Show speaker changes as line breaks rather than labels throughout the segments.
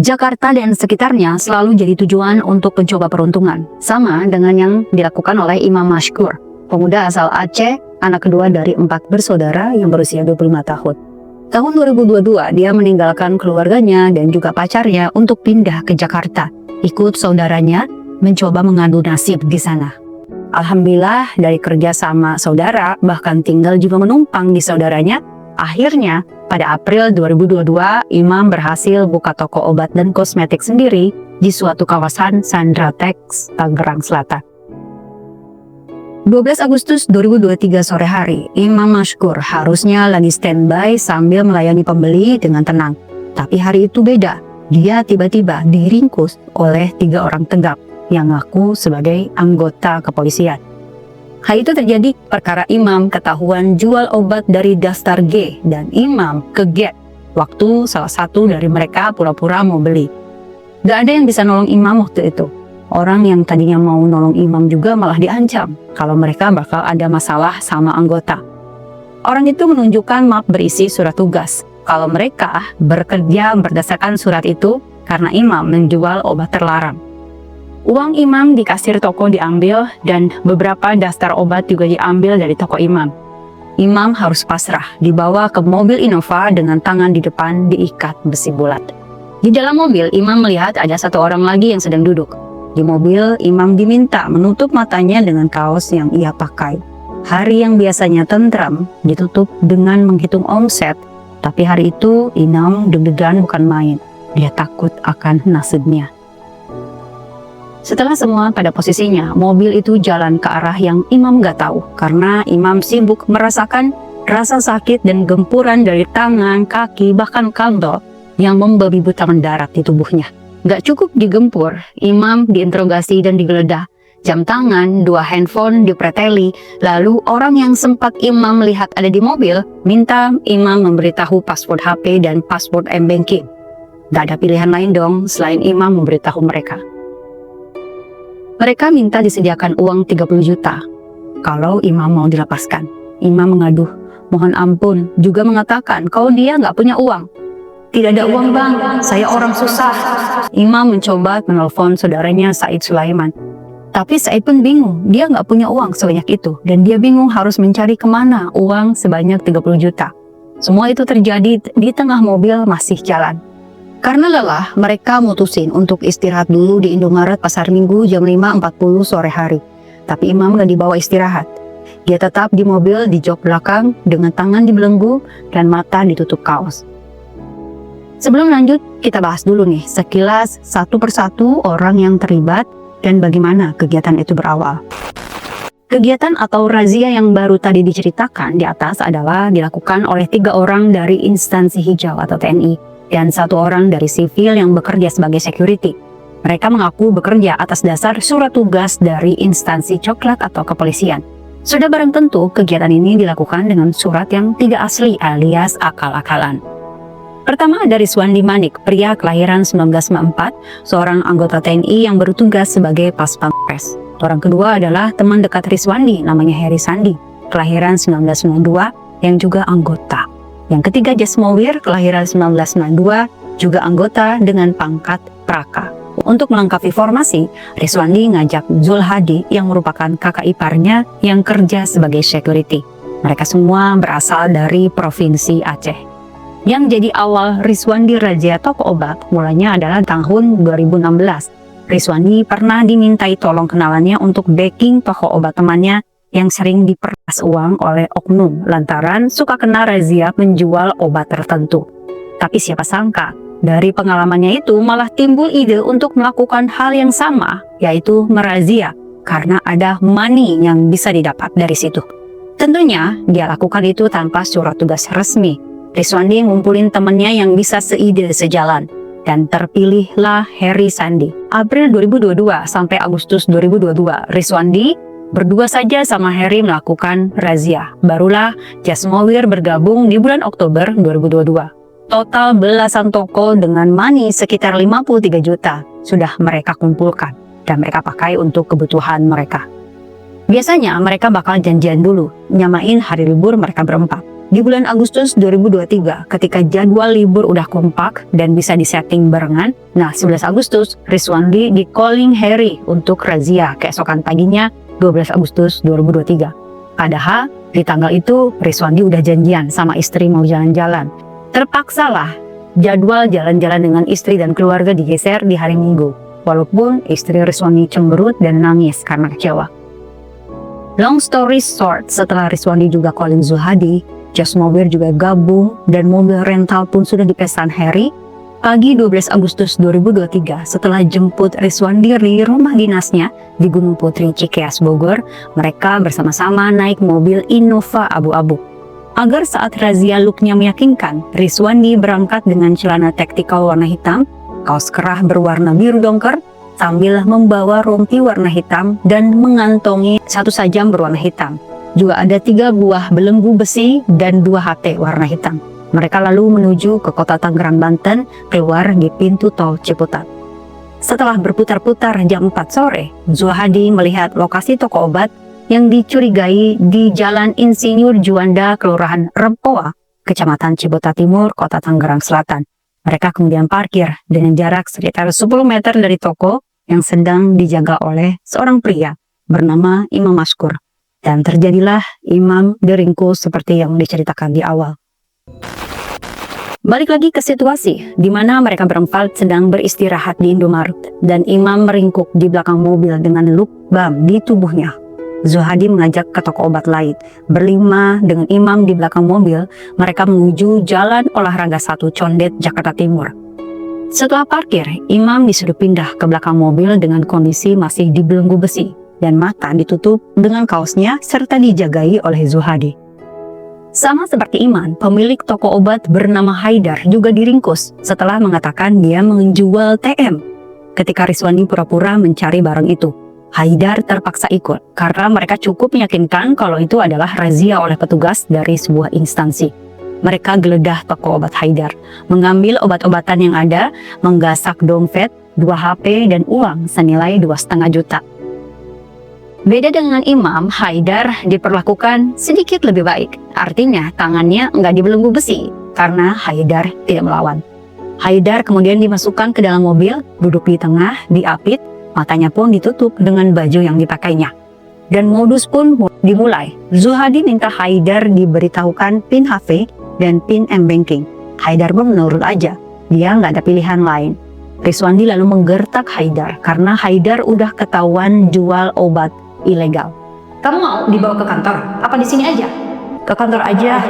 Jakarta dan sekitarnya selalu jadi tujuan untuk mencoba peruntungan, sama dengan yang dilakukan oleh Imam Mashkur, pemuda asal Aceh, anak kedua dari 4 bersaudara yang berusia 25 tahun. Tahun 2022, dia meninggalkan keluarganya dan juga pacarnya untuk pindah ke Jakarta, ikut saudaranya mencoba mengadu nasib di sana. Alhamdulillah, dari kerja sama saudara, bahkan tinggal juga menumpang di saudaranya, akhirnya pada April 2022, Imam berhasil buka toko obat dan kosmetik sendiri di suatu kawasan Sandratex, Tangerang Selatan. 12 Agustus 2023 sore hari, Imam Mashkur harusnya lagi standby sambil melayani pembeli dengan tenang. Tapi hari itu beda, dia tiba-tiba diringkus oleh 3 orang tegap yang ngaku sebagai anggota kepolisian. Hal itu terjadi perkara Imam ketahuan jual obat dari daftar G dan Imam keget waktu salah satu dari mereka pura-pura mau beli. Gak ada yang bisa nolong Imam waktu itu. Orang yang tadinya mau nolong Imam juga malah diancam kalau mereka bakal ada masalah sama anggota. Orang itu menunjukkan map berisi surat tugas kalau mereka bekerja berdasarkan surat itu karena Imam menjual obat terlarang. Uang Imam di kasir toko diambil dan beberapa daftar obat juga diambil dari toko Imam. Imam harus pasrah, dibawa ke mobil Innova dengan tangan di depan diikat besi bulat. Di dalam mobil, Imam melihat ada 1 orang lagi yang sedang duduk. Di mobil, Imam diminta menutup matanya dengan kaos yang ia pakai. Hari yang biasanya tentram ditutup dengan menghitung omset, tapi hari itu Imam deg-degan bukan main. Dia takut akan nasibnya. Setelah semua pada posisinya, mobil itu jalan ke arah yang Imam gak tahu karena Imam sibuk merasakan rasa sakit dan gempuran dari tangan, kaki, bahkan kantong yang membabi buta mendarat di tubuhnya. Gak cukup digempur, Imam diinterogasi dan digeledah. Jam tangan, 2 handphone dipreteli, lalu orang yang sempat Imam lihat ada di mobil minta Imam memberitahu password HP dan password M-Banking. Gak ada pilihan lain dong selain Imam memberitahu mereka. Mereka minta disediakan uang 30 juta kalau Imam mau dilepaskan. Imam mengaduh, mohon ampun, juga mengatakan kalau dia nggak punya uang. Tidak ada uang bang, saya orang susah. Imam mencoba menelpon saudaranya Said Sulaiman. Tapi Said pun bingung, dia nggak punya uang sebanyak itu. Dan dia bingung harus mencari kemana uang sebanyak 30 juta. Semua itu terjadi di tengah mobil masih jalan. Karena lelah, mereka mutusin untuk istirahat dulu di Indomaret Pasar Minggu jam 5.40 sore hari. Tapi Imam gak dibawa istirahat. Dia tetap di mobil di jok belakang dengan tangan dibelenggu dan mata ditutup kaos. Sebelum lanjut, kita bahas dulu nih sekilas satu persatu orang yang terlibat dan bagaimana kegiatan itu berawal. Kegiatan atau razia yang baru tadi diceritakan di atas adalah dilakukan oleh 3 orang dari instansi hijau atau TNI. Dan 1 orang dari sipil yang bekerja sebagai security. Mereka mengaku bekerja atas dasar surat tugas dari instansi coklat atau kepolisian. Sudah barang tentu kegiatan ini dilakukan dengan surat yang tidak asli alias akal-akalan. Pertama ada Rizwandi Manik, pria kelahiran 1994, seorang anggota TNI yang bertugas sebagai Paspampres. Orang kedua adalah teman dekat Rizwandi, namanya Heri Sandi, kelahiran 1992, yang juga anggota. Yang ketiga Jasmowir, kelahiran 1992, juga anggota dengan pangkat Praka. Untuk melengkapi formasi, Rizwandi ngajak Zul Hadi yang merupakan kakak iparnya yang kerja sebagai security. Mereka semua berasal dari Provinsi Aceh. Yang jadi awal Rizwandi razia toko obat mulanya adalah tahun 2016. Rizwandi pernah dimintai tolong kenalannya untuk backing toko obat temannya yang sering diperas uang oleh oknum lantaran suka kena razia menjual obat tertentu. Tapi siapa sangka, dari pengalamannya itu malah timbul ide untuk melakukan hal yang sama, yaitu merazia, karena ada money yang bisa didapat dari situ. Tentunya, dia lakukan itu tanpa surat tugas resmi. Rizwandi ngumpulin temannya yang bisa seide sejalan, dan terpilihlah Heri Sandi. April 2022 sampai Agustus 2022, Rizwandi berdua saja sama Heri melakukan razia. Barulah Jasmowir bergabung di bulan Oktober 2022. Total belasan toko dengan money sekitar 53 juta sudah mereka kumpulkan dan mereka pakai untuk kebutuhan mereka. Biasanya mereka bakal janjian dulu, nyamain hari libur mereka berempat. Di bulan Agustus 2023, ketika jadwal libur udah kompak dan bisa disetting barengan, nah 11 Agustus, Rizwandi di-calling Harry untuk razia keesokan paginya 12 Agustus 2023. Padahal di tanggal itu Rizwandi udah janjian sama istri mau jalan-jalan. Terpaksalah jadwal jalan-jalan dengan istri dan keluarga digeser di hari Minggu. Walaupun istri Rizwandi cemberut dan nangis karena kecewa. Long story short, setelah Rizwandi juga calling Zuhadi, Jos Mobil juga gabung dan mobil rental pun sudah dipesan Harry. Pagi 12 Agustus 2023, setelah jemput Rizwandi di rumah dinasnya di Gunung Putri Cikeas, Bogor, mereka bersama-sama naik mobil Innova abu-abu. Agar saat razia looknya meyakinkan, Rizwandi berangkat dengan celana taktikal warna hitam, kaos kerah berwarna biru dongker, sambil membawa rompi warna hitam dan mengantongi satu sajam berwarna hitam. Juga ada 3 buah belenggu besi dan 2 HT warna hitam. Mereka lalu menuju ke kota Tangerang, Banten, keluar di pintu tol Ciputat. Setelah berputar-putar jam 4 sore, Zuhadi melihat lokasi toko obat yang dicurigai di Jalan Insinyur Juanda, Kelurahan Rempoa, Kecamatan Ciputat Timur, Kota Tangerang Selatan. Mereka kemudian parkir dengan jarak sekitar 10 meter dari toko yang sedang dijaga oleh seorang pria bernama Imam Maskur. Dan terjadilah Imam diringkus seperti yang diceritakan di awal. Balik lagi ke situasi di mana mereka berempat sedang beristirahat di Indomaret dan Imam meringkuk di belakang mobil dengan lubang di tubuhnya. Zuhadi mengajak ke toko obat lain. Berlima dengan Imam di belakang mobil, mereka menuju Jalan Olahraga 1 Condet, Jakarta Timur. Setelah parkir, Imam disuruh pindah ke belakang mobil dengan kondisi masih dibelenggu besi dan mata ditutup dengan kaosnya serta dijagai oleh Zuhadi. Sama seperti Iman, pemilik toko obat bernama Haidar juga diringkus setelah mengatakan dia menjual TM. Ketika Rizwandi pura-pura mencari barang itu, Haidar terpaksa ikut karena mereka cukup meyakinkan kalau itu adalah razia oleh petugas dari sebuah instansi. Mereka geledah toko obat Haidar, mengambil obat-obatan yang ada, menggasak dompet, 2 HP, dan uang senilai 2,5 juta. Beda dengan Imam, Haidar diperlakukan sedikit lebih baik. Artinya tangannya nggak dibelenggu besi karena Haidar tidak melawan. Haidar kemudian dimasukkan ke dalam mobil, duduk di tengah, diapit, matanya pun ditutup dengan baju yang dipakainya. Dan modus pun dimulai. Zuhadi minta Haidar diberitahukan PIN HP dan PIN M-Banking. Haidar pun menurut aja, dia nggak ada pilihan lain. Rizwandi lalu menggertak Haidar karena Haidar udah ketahuan jual obat ilegal. Kamu mau dibawa ke kantor? Apa di sini aja? Ke kantor aja.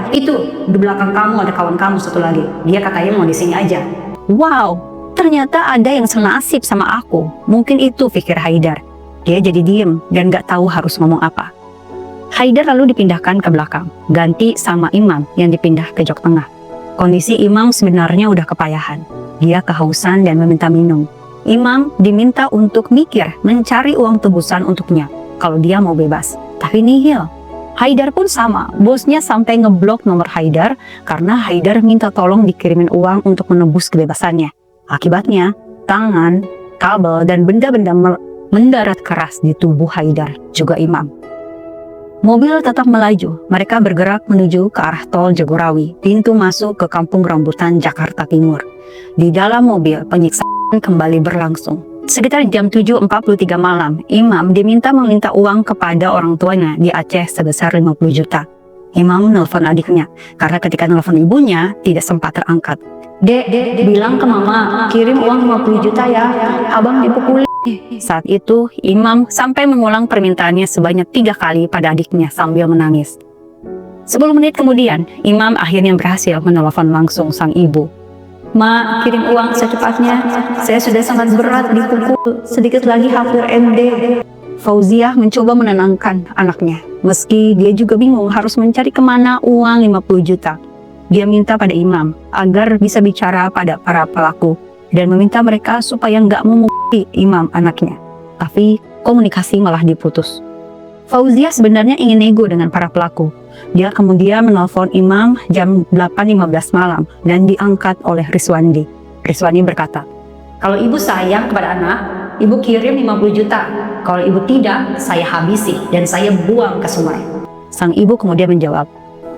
Itu di belakang kamu ada kawan kamu satu lagi. Dia katanya mau di sini aja. Wow, ternyata ada yang senasib sama aku. Mungkin itu pikir Haidar. Dia jadi diem dan gak tahu harus ngomong apa. Haidar lalu dipindahkan ke belakang, ganti sama Imam yang dipindah ke jok tengah. Kondisi Imam sebenarnya udah kepayahan. Dia kehausan dan meminta minum. Imam diminta untuk mikir mencari uang tebusan untuknya kalau dia mau bebas, tapi nihil. Haidar pun sama, bosnya sampai ngeblok nomor Haidar karena Haidar minta tolong dikirimin uang untuk menebus kebebasannya. Akibatnya, tangan, kabel, dan benda-benda mendarat keras di tubuh Haidar, juga Imam. Mobil tetap melaju, mereka bergerak menuju ke arah tol Jagorawi, pintu masuk ke Kampung Rambutan, Jakarta Timur. Di dalam mobil, penyiksaan kembali berlangsung. Sekitar jam 7.43 malam, Imam diminta meminta uang kepada orang tuanya di Aceh sebesar 50 juta. Imam nelfon adiknya, karena ketika nelfon ibunya tidak sempat terangkat. Dek, bilang ke mama, kirim uang 50 juta ya, abang dipukuli. Saat itu, Imam sampai mengulang permintaannya sebanyak 3 kali pada adiknya sambil menangis. 10 menit kemudian, Imam akhirnya berhasil menelpon langsung sang ibu. Ma, kirim uang secepatnya. Saya sudah sangat berat dipukul. Sedikit lagi hampir MD. Fauziah mencoba menenangkan anaknya. Meski dia juga bingung harus mencari kemana uang 50 juta. Dia minta pada Imam agar bisa bicara pada para pelaku dan meminta mereka supaya nggak memukuli Imam anaknya. Tapi komunikasi malah diputus. Fauziah sebenarnya ingin nego dengan para pelaku. Dia kemudian menelpon Imam jam 8.15 malam dan diangkat oleh Rizwandi. Rizwandi berkata, kalau ibu sayang kepada anak, ibu kirim 50 juta. Kalau ibu tidak, saya habisi dan saya buang ke sungai. Sang ibu kemudian menjawab,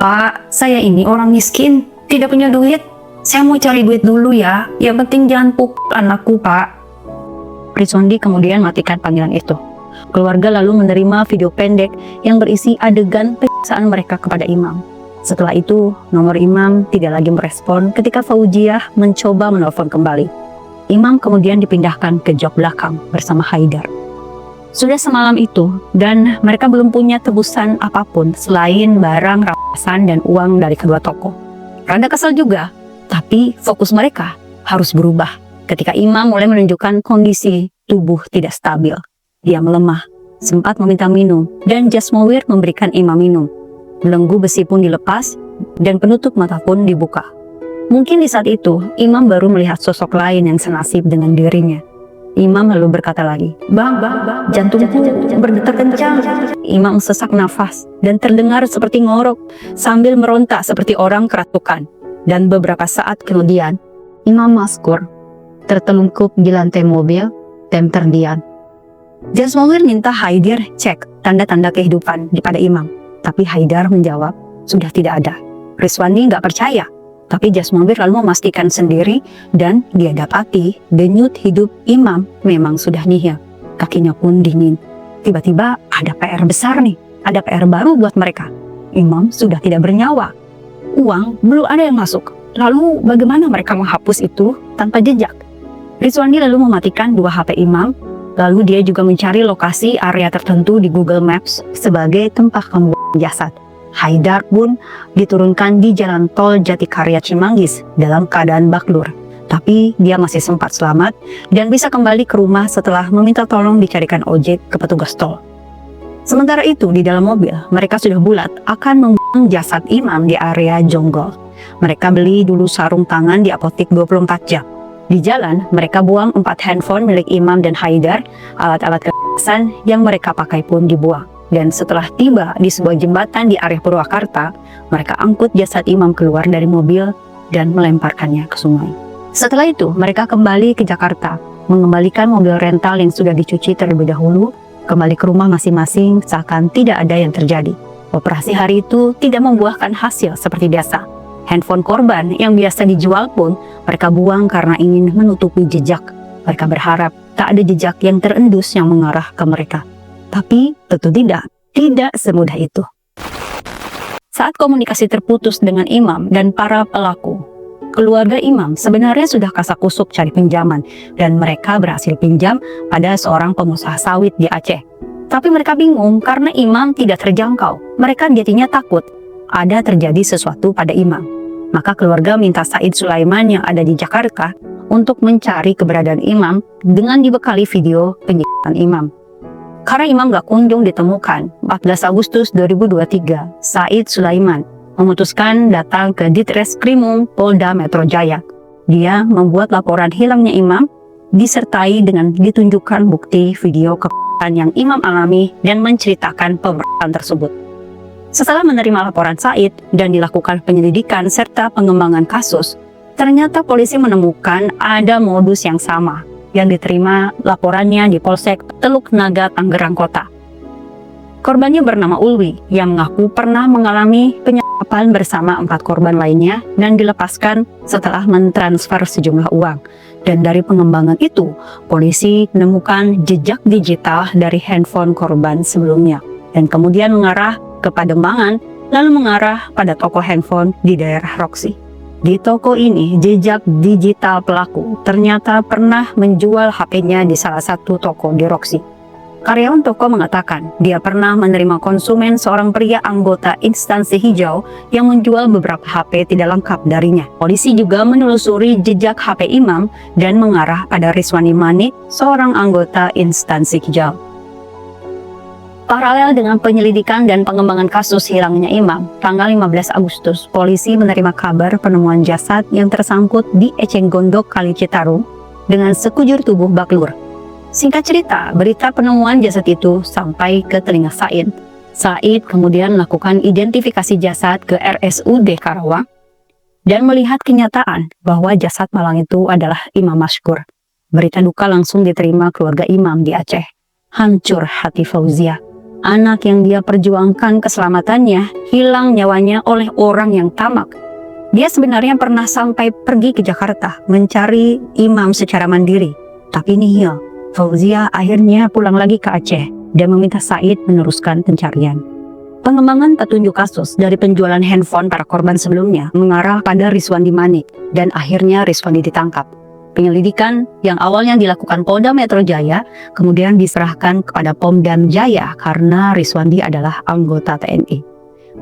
Pak, saya ini orang miskin, tidak punya duit. Saya mau cari duit dulu ya. Yang penting jangan pukul anakku, Pak. Rizwandi kemudian matikan panggilan itu. Keluarga lalu menerima video pendek yang berisi adegan penyiksaan mereka kepada Imam. Setelah itu, nomor Imam tidak lagi merespon ketika Fauziah mencoba menelpon kembali. Imam kemudian dipindahkan ke jok belakang bersama Haidar. Sudah semalam itu, dan mereka belum punya tebusan apapun selain barang rampasan dan uang dari kedua tokoh. Rada kesal juga, tapi fokus mereka harus berubah ketika Imam mulai menunjukkan kondisi tubuh tidak stabil. Dia melemah, sempat meminta minum, dan Jasmawir memberikan Imam minum. Belenggu besi pun dilepas, dan penutup mata pun dibuka. Mungkin di saat itu, Imam baru melihat sosok lain yang senasib dengan dirinya. Imam lalu berkata lagi, "Bang, jantungku berdetak kencang." Imam sesak nafas dan terdengar seperti ngorok sambil meronta seperti orang kerasukan. Dan beberapa saat kemudian, Imam Maskur tertelungkup di lantai mobil dan terdiam. Jasmawir minta Haidar cek tanda-tanda kehidupan pada Imam, tapi Haidar menjawab sudah tidak ada. Rizwandi nggak percaya. Tapi Jasmawir lalu memastikan sendiri dan dia dapati denyut hidup Imam memang sudah nihil. Kakinya pun dingin. Tiba-tiba ada PR besar nih. Ada PR baru buat mereka. Imam sudah tidak bernyawa. Uang belum ada yang masuk. Lalu bagaimana mereka menghapus itu tanpa jejak? Rizwandi lalu mematikan 2 HP Imam. Lalu dia juga mencari lokasi area tertentu di Google Maps sebagai tempat pembuangan jasad. Haidar pun diturunkan di jalan tol Jatikarya Cimanggis dalam keadaan baklur. Tapi dia masih sempat selamat dan bisa kembali ke rumah setelah meminta tolong dicarikan ojek ke petugas tol. Sementara itu di dalam mobil, mereka sudah bulat akan membuang jasad Imam di area Jonggol. Mereka beli dulu sarung tangan di apotik 24 jam. Di jalan, mereka buang 4 handphone milik Imam dan Haidar, alat-alat kekerasan yang mereka pakai pun dibuang. Dan setelah tiba di sebuah jembatan di area Purwakarta, mereka angkut jasad Imam keluar dari mobil dan melemparkannya ke sungai. Setelah itu, mereka kembali ke Jakarta, mengembalikan mobil rental yang sudah dicuci terlebih dahulu, kembali ke rumah masing-masing seakan tidak ada yang terjadi. Operasi hari itu tidak membuahkan hasil seperti biasa. Handphone korban yang biasa dijual pun mereka buang karena ingin menutupi jejak. Mereka berharap tak ada jejak yang terendus yang mengarah ke mereka. Tapi tentu tidak semudah itu. Saat komunikasi terputus dengan Imam dan para pelaku, keluarga Imam sebenarnya sudah kasakusuk cari pinjaman dan mereka berhasil pinjam pada seorang pengusaha sawit di Aceh. Tapi mereka bingung karena Imam tidak terjangkau. Mereka jadinya takut ada terjadi sesuatu pada Imam. Maka keluarga minta Said Sulaiman yang ada di Jakarta untuk mencari keberadaan Imam dengan dibekali video penyiksaan Imam. Karena Imam gak kunjung ditemukan, 14 Agustus 2023, Said Sulaiman memutuskan datang ke Ditreskrimum Polda Metro Jaya. Dia membuat laporan hilangnya Imam, disertai dengan ditunjukkan bukti video kekerasan yang Imam alami dan menceritakan pemeriksaan tersebut. Setelah menerima laporan Said dan dilakukan penyelidikan serta pengembangan kasus, ternyata polisi menemukan ada modus yang sama yang diterima laporannya di Polsek Teluk Naga, Tangerang Kota. Korbannya bernama Ulwi yang mengaku pernah mengalami penyekapan bersama 4 korban lainnya dan dilepaskan setelah mentransfer sejumlah uang. Dan dari pengembangan itu, polisi menemukan jejak digital dari handphone korban sebelumnya dan kemudian mengarah ke Pademangan lalu mengarah pada toko handphone di daerah Roksi. Di toko ini, jejak digital pelaku ternyata pernah menjual HP-nya di salah satu toko di Roksi. Karyawan toko mengatakan dia pernah menerima konsumen seorang pria anggota instansi hijau yang menjual beberapa HP tidak lengkap darinya. Polisi juga menelusuri jejak HP Imam dan mengarah pada Rizwani Manik, seorang anggota instansi hijau. Paralel dengan penyelidikan dan pengembangan kasus hilangnya Imam, tanggal 15 Agustus, polisi menerima kabar penemuan jasad yang tersangkut di Eceng Gondok, Kali Citarum dengan sekujur tubuh baklur. Singkat cerita, berita penemuan jasad itu sampai ke telinga Said. Said kemudian melakukan identifikasi jasad ke RSUD Karawang dan melihat kenyataan bahwa jasad malang itu adalah Imam Maskur. Berita duka langsung diterima keluarga Imam di Aceh. Hancur hati Fauziah. anak yang dia perjuangkan keselamatannya hilang nyawanya oleh orang yang tamak. Dia sebenarnya pernah sampai pergi ke Jakarta mencari imam secara mandiri, tapi nihil. Fauzia akhirnya pulang lagi ke Aceh dan meminta Said meneruskan pencarian. Pengembangan petunjuk kasus dari penjualan handphone para korban sebelumnya mengarah pada Rizwandi Manik dan akhirnya Rizwandi ditangkap. Penyelidikan yang awalnya dilakukan Polda Metro Jaya kemudian diserahkan kepada Pomdam Jaya karena Rizwandi adalah anggota TNI.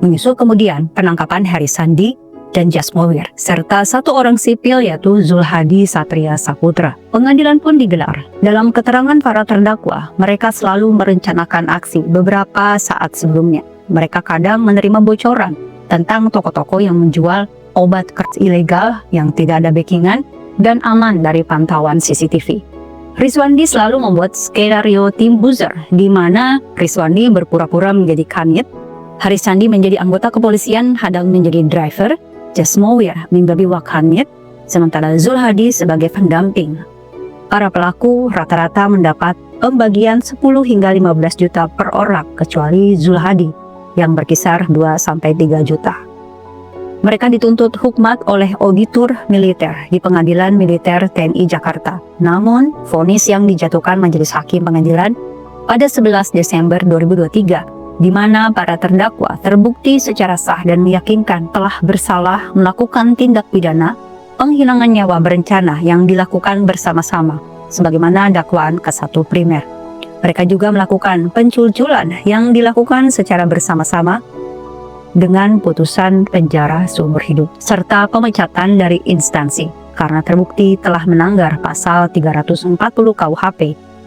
Menyusul kemudian penangkapan Heri Sandi dan Jasmowir serta satu orang sipil yaitu Zulhadi Satria Saputra. Pengadilan pun digelar. Dalam keterangan para terdakwa, mereka selalu merencanakan aksi beberapa saat sebelumnya. Mereka kadang menerima bocoran tentang toko-toko yang menjual obat keras ilegal yang tidak ada backingan dan aman dari pantauan CCTV. Rizwandi selalu membuat skenario tim buzzer di mana Rizwandi berpura-pura menjadi kanit, Haris Sandi menjadi anggota kepolisian hadang menjadi driver, Jasmowir menjadi wakanit, sementara Zulhadi sebagai pendamping. Para pelaku rata-rata mendapat pembagian 10 hingga 15 juta per orang kecuali Zulhadi yang berkisar 2-3 juta. Mereka dituntut hukmat oleh auditor militer di Pengadilan Militer TNI Jakarta. Namun, vonis yang dijatuhkan majelis hakim pengadilan pada 11 Desember 2023, di mana para terdakwa terbukti secara sah dan meyakinkan telah bersalah melakukan tindak pidana penghilangan nyawa berencana yang dilakukan bersama-sama, sebagaimana dakwaan ke-1 primer. Mereka juga melakukan penculculan yang dilakukan secara bersama-sama dengan putusan penjara seumur hidup, serta pemecatan dari instansi karena terbukti telah melanggar pasal 340 KUHP,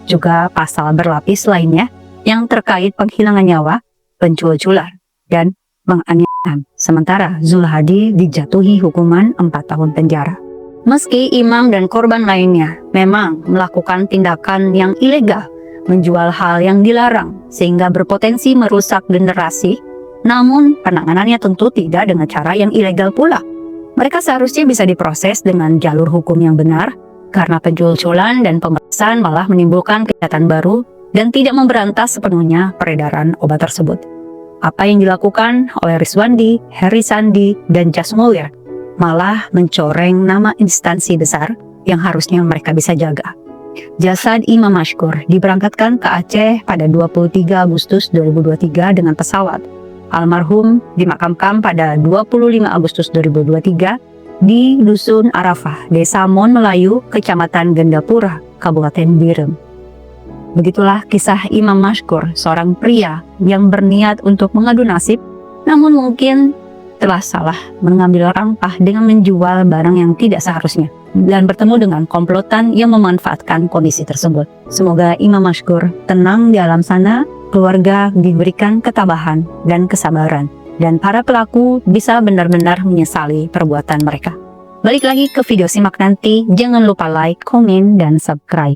juga pasal berlapis lainnya yang terkait penghilangan nyawa, penculculan, dan penganiayaan. Sementara Zulhadi dijatuhi hukuman 4 tahun penjara. Meski imam dan korban lainnya memang melakukan tindakan yang ilegal, menjual hal yang dilarang sehingga berpotensi merusak generasi, namun penanganannya tentu tidak dengan cara yang ilegal pula. Mereka seharusnya bisa diproses dengan jalur hukum yang benar, karena penculculan dan pembatasan malah menimbulkan kejahatan baru dan tidak memberantas sepenuhnya peredaran obat tersebut. Apa yang dilakukan oleh Rizwandi, Heri Sandi, dan Jasmowir malah mencoreng nama instansi besar yang harusnya mereka bisa jaga. Jasad Imam Mashkur diberangkatkan ke Aceh pada 23 Agustus 2023 dengan pesawat. Almarhum dimakamkan pada 25 Agustus 2023 di Dusun Arafah, Desa Mon Melayu, Kecamatan Gendapura, Kabupaten Birem. Begitulah kisah Imam Mashkur, seorang pria yang berniat untuk mengadu nasib, namun mungkin telah salah mengambil langkah dengan menjual barang yang tidak seharusnya dan bertemu dengan komplotan yang memanfaatkan kondisi tersebut. Semoga Imam Mashkur tenang di alam sana, keluarga diberikan ketabahan dan kesabaran, dan para pelaku bisa benar-benar menyesali perbuatan mereka. Balik lagi ke video simak nanti, jangan lupa like, komen, dan subscribe.